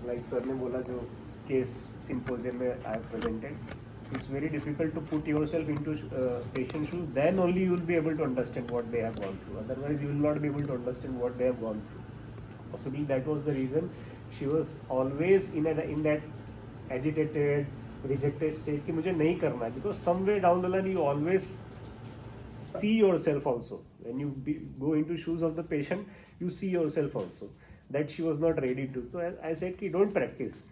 Like sir ने बोला जो केस सिंपोजियम में I presented, it's very difficult to put yourself into patient shoes. Then only you will be able to understand what they have gone through. Otherwise, you will not be able to understand what they have gone through. Possibly that was the reason she was always in that agitated, rejected state कि मुझे नहीं करना, because somewhere down the line you always see yourself also. When you go into shoes of the patient, you see yourself also. That she was not ready to. So I said कि don't practice.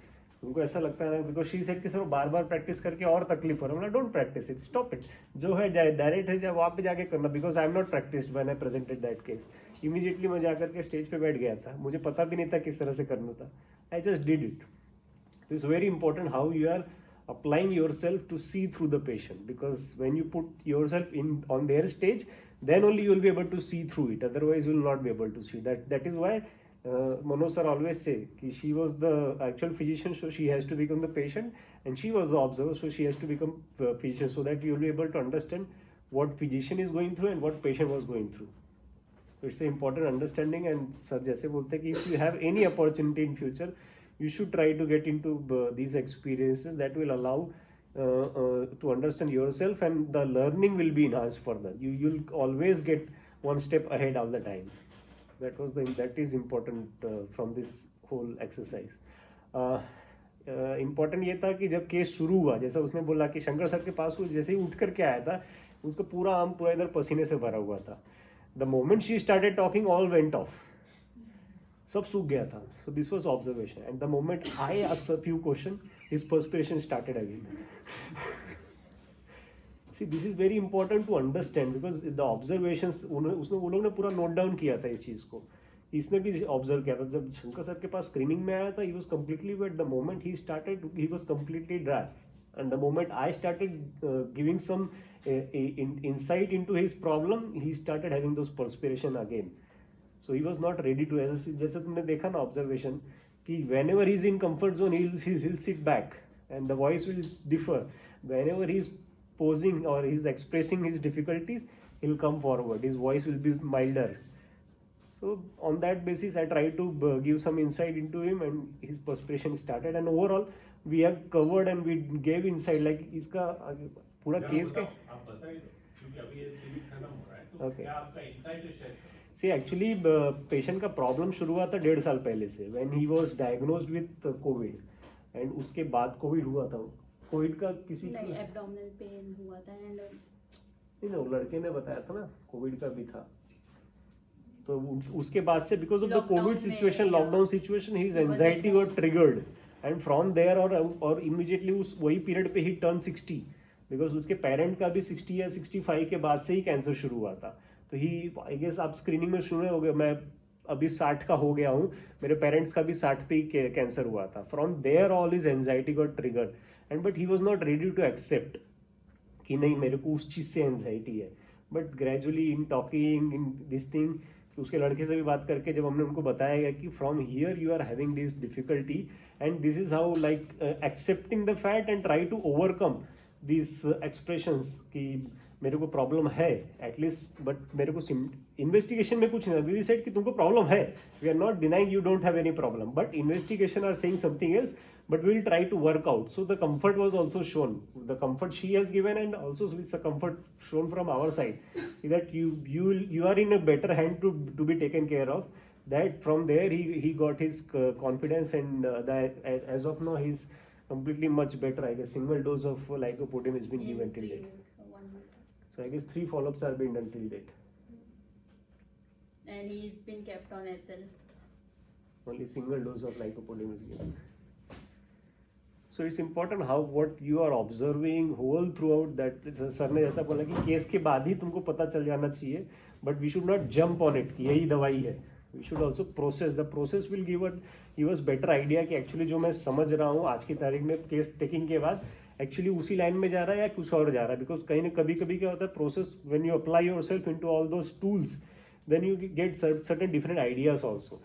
उनको ऐसा लगता है because she said कि sir बार बार practice करके और तकलीफ हो रहा है, don't practice it, stop it, जो है डायरेक्ट है वहाँ पे जाके करना, because I am not practised when I presented that case. Immediately मैं जाकर के स्टेज पे बैठ गया था, मुझे पता भी नहीं था किस तरह से करना था, I just did it. It's very important how you are applying yourself to see through the patient, because when you put yourself in on their stage, then only you will be able to see through it, otherwise you will not be able to see that is why Manoj sir always say ki she was the actual physician, so she has to become the patient, and she was the observer, so she has to become physician, so that you will be able to understand what physician is going through and what patient was going through. So it's an important understanding, and sir jaise bolte ki if you have any opportunity in future, you should try to get into these experiences that will allow to understand yourself, and the learning will be enhanced further. You'll always get one step ahead all the time. That is important from this whole exercise. Important ये था कि जब case शुरू हुआ, जैसा उसने बोला कि शंकर सर के पास वो जैसे ही उठ करके आया था, उसका पूरा आर्म पूरा इधर पसीने से भरा हुआ था. The moment she started talking, all went of, सब सूख गया था. So this was observation, and the moment I asked a few question, his perspiration started again. See, this is very important to understand, because the observations उसने वो लोग ने पूरा note down किया था इस चीज़ को, इसने भी ऑब्जर्व किया था. जब शंकर सर के पास स्क्रीनिंग में आया था, he was completely wet. The moment he started, he was completely dry, and the moment I started giving some insight into his problem, he started having those perspiration again. So he was not ready to, जैसे तुमने देखा ना observation कि whenever he is in comfort zone, he'll sit back and the voice will differ. Whenever he is posing or he is expressing his difficulties, he'll come forward, his voice will be milder. So on that basis, I tried to give some insight into him, and his perspiration started, and overall we have covered and we gave insight like इसका पूरा case का. आप बताइए क्योंकि अभी ये series खत्म हो रहा है, तो Okay. क्या आपका इंसाइट शेयर करें. See, actually पेशेंट का प्रॉब्लम शुरू हुआ था 1.5 साल पहले से, when he was diagnosed with COVID, and उसके बाद कोविड हुआ था. कोविड का किसी नहीं, एब्डोमिनल पेन हुआ था, एंड नहीं ना, लड़के ने बताया था ना कोविड का भी था. तो उसके बाद से because of the covid situation, lockdown situation, his anxiety were triggered, and from there और इमीडिएटली उस वही पीरियड पे ही टर्न 60, बिकॉज उसके पेरेंट का भी 60 या 65 के बाद से ही कैंसर शुरू हुआ था. तो ही आई गेस आप स्क्रीनिंग में सुने होंगे, मैं अभी 60 का हो गया हूँ, मेरे पेरेंट्स का भी 60 पे ही कैंसर हुआ था. From there all his anxiety got triggered, and but he was not ready to accept कि नहीं मेरे को उस चीज़ से एंजाइटी है. But gradually in talking in this thing, उसके लड़के से भी बात करके जब हमने उनको बताया गया कि from here you are having this difficulty, and this is how like accepting the fact and try to overcome this expressions कि मेरे को प्रॉब्लम है एटलीस्ट, बट मेरे को इन्वेस्टिगेशन में कुछ नहीं. वी सेड कि तुमको प्रॉब्लम है, we are not denying you don't have any problem, but investigation are saying something else, but we will try to work out. So the comfort was also shown, the comfort she has given, and also it's a comfort shown from our side that you are in a better hand to be taken care of. That from there he got his confidence, and that as of now he's completely much better. I guess single dose of lycopodium has been given till date. So I guess 3 follow-ups are being done till date. And he's been kept on SL. Only single dose of lycopodium is given. So it's important how what you are observing whole throughout that. Sir ने जैसा बोला कि case के बाद ही तुमको पता चल जाना चाहिए, but we should not jump on it कि यही दवाई है. We should also process. The process will give us better idea कि actually जो मैं समझ रहा हूँ आज की तारीख में केस टेकिंग के बाद एक्चुअली उसी लाइन में जा रहा है या कुछ और जा रहा है. बिकॉज कहीं ना कभी क्या होता है, process when you apply yourself into all those tools, then you get certain different ideas also.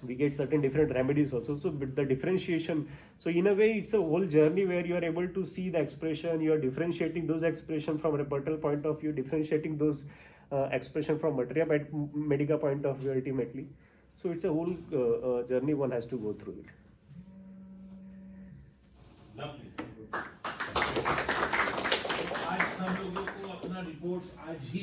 We get certain different remedies also. So with the differentiation, so in a way it's a whole journey where you are able to see the expression, you are differentiating those expression from repertoire point of view, differentiating those expression from materia medica point of view ultimately. So it's a whole journey one has to go through it. Lovely. आज हम लोगों को अपना reports आज ही